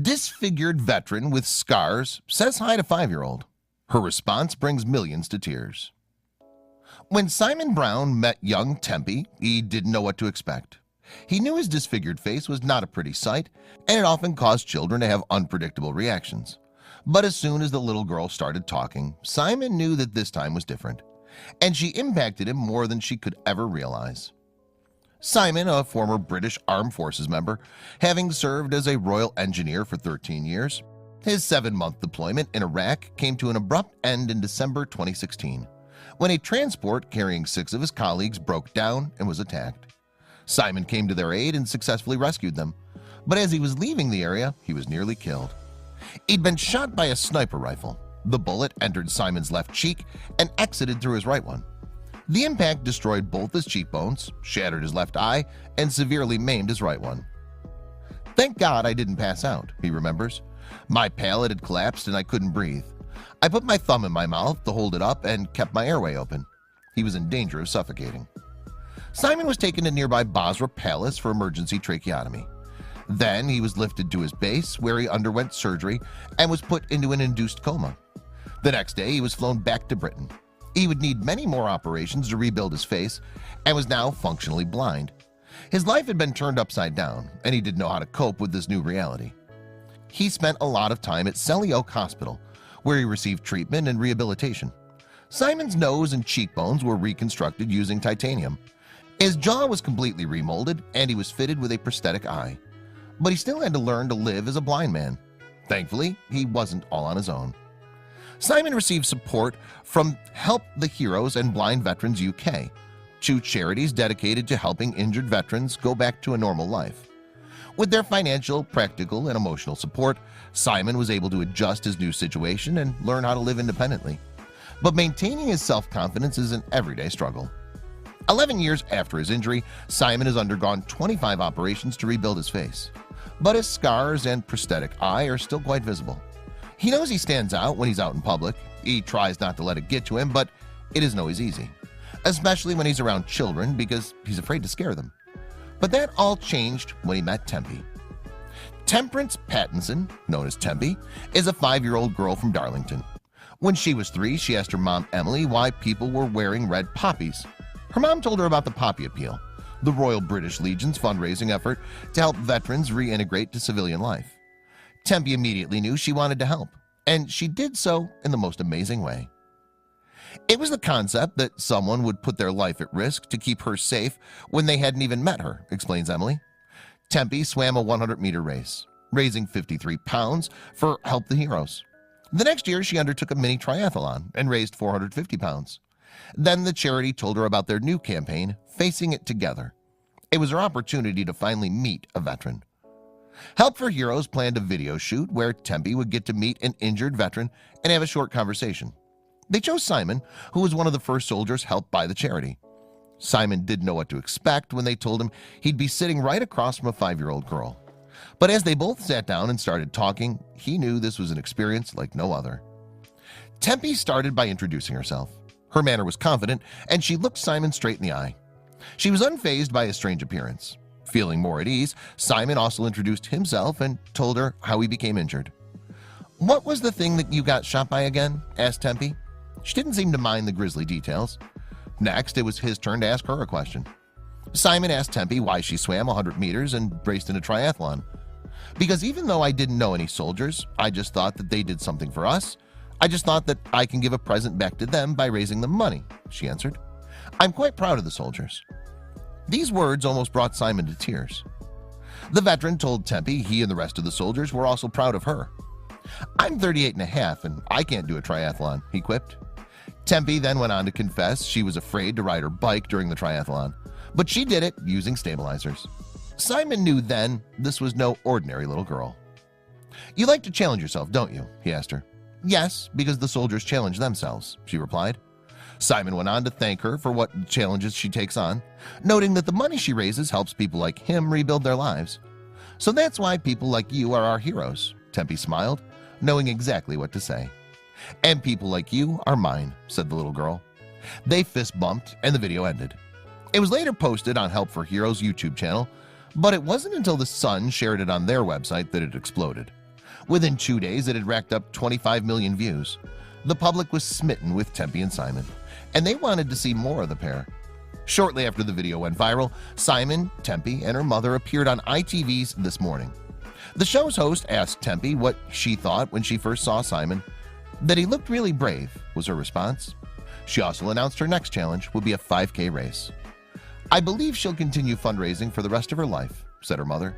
Disfigured veteran with scars says hi to 5-year-old. Her response brings millions to tears. When Simon Brown met young Tempe, he didn't know what to expect. He knew his disfigured face was not a pretty sight, and it often caused children to have unpredictable reactions. But as soon as the little girl started talking, Simon knew that this time was different, and she impacted him more than she could ever realize. Simon, a former British Armed Forces member, having served as a Royal Engineer for 13 years, his 7-month deployment in Iraq came to an abrupt end in December 2016, when a transport carrying 6 of his colleagues broke down and was attacked. Simon came to their aid and successfully rescued them, but as he was leaving the area, he was nearly killed. He'd been shot by a sniper rifle. The bullet entered Simon's left cheek and exited through his right one. The impact destroyed both his cheekbones, shattered his left eye, and severely maimed his right one. "Thank God I didn't pass out," he remembers. "My palate had collapsed and I couldn't breathe. I put my thumb in my mouth to hold it up and kept my airway open." He was in danger of suffocating. Simon was taken to nearby Basra Palace for emergency tracheotomy. Then he was lifted to his base, where he underwent surgery and was put into an induced coma. The next day he was flown back to Britain. He would need many more operations to rebuild his face and was now functionally blind. His life had been turned upside down, and he didn't know how to cope with this new reality. He spent a lot of time at Selly Oak Hospital, where he received treatment and rehabilitation. Simon's nose and cheekbones were reconstructed using titanium. His jaw was completely remolded, and he was fitted with a prosthetic eye. But he still had to learn to live as a blind man. Thankfully, he wasn't all on his own. Simon received support from Help the Heroes and Blind Veterans UK, 2 charities dedicated to helping injured veterans go back to a normal life. With their financial, practical, and emotional support, Simon was able to adjust his new situation and learn how to live independently. But maintaining his self-confidence is an everyday struggle. 11 years after his injury, Simon has undergone 25 operations to rebuild his face. But his scars and prosthetic eye are still quite visible. He knows he stands out when he's out in public. He tries not to let it get to him, but it isn't always easy, especially when he's around children because he's afraid to scare them. But that all changed when he met Tempe. Temperance Pattinson, known as Tempe, is a 5-year-old girl from Darlington. When she was 3, she asked her mom, Emily, why people were wearing red poppies. Her mom told her about the Poppy Appeal, the Royal British Legion's fundraising effort to help veterans reintegrate to civilian life. Tempe immediately knew she wanted to help, and she did so in the most amazing way. It was the concept that someone would put their life at risk to keep her safe when they hadn't even met her, explains Emily. Tempe swam a 100-meter race, raising 53 pounds for Help the Heroes. The next year, she undertook a mini triathlon and raised 450 pounds. Then the charity told her about their new campaign, Facing It Together. It was her opportunity to finally meet a veteran. Help for Heroes planned a video shoot where Tempe would get to meet an injured veteran and have a short conversation. They chose Simon, who was one of the first soldiers helped by the charity. Simon didn't know what to expect when they told him he'd be sitting right across from a 5-year-old girl. But as they both sat down and started talking, he knew this was an experience like no other. Tempe started by introducing herself. Her manner was confident, and she looked Simon straight in the eye. She was unfazed by his strange appearance. Feeling more at ease, Simon also introduced himself and told her how he became injured. "What was the thing that you got shot by again?" asked Tempe. She didn't seem to mind the grisly details. Next, it was his turn to ask her a question. Simon asked Tempe why she swam 100 meters and raced in a triathlon. "Because even though I didn't know any soldiers, I just thought that they did something for us. I just thought that I can give a present back to them by raising them money," she answered. "I'm quite proud of the soldiers." These words almost brought Simon to tears. The veteran told Tempe he and the rest of the soldiers were also proud of her. "I'm 38 and a half and I can't do a triathlon," he quipped. Tempe then went on to confess she was afraid to ride her bike during the triathlon, but she did it using stabilizers. Simon knew then this was no ordinary little girl. "You like to challenge yourself, don't you?" he asked her. "Yes, because the soldiers challenge themselves," she replied. Simon went on to thank her for what challenges she takes on, noting that the money she raises helps people like him rebuild their lives. "So that's why people like you are our heroes," Tempe smiled, knowing exactly what to say. "And people like you are mine," said the little girl. They fist bumped and the video ended. It was later posted on Help for Heroes YouTube channel, but it wasn't until the Sun shared it on their website that it exploded. Within 2 days, it had racked up 25 million views. The public was smitten with Tempe and Simon, and they wanted to see more of the pair. Shortly after the video went viral, Simon, Tempe, and her mother appeared on ITV's This Morning. The show's host asked Tempe what she thought when she first saw Simon. That he looked really brave, was her response. She also announced her next challenge would be a 5K race. "I believe she'll continue fundraising for the rest of her life," said her mother.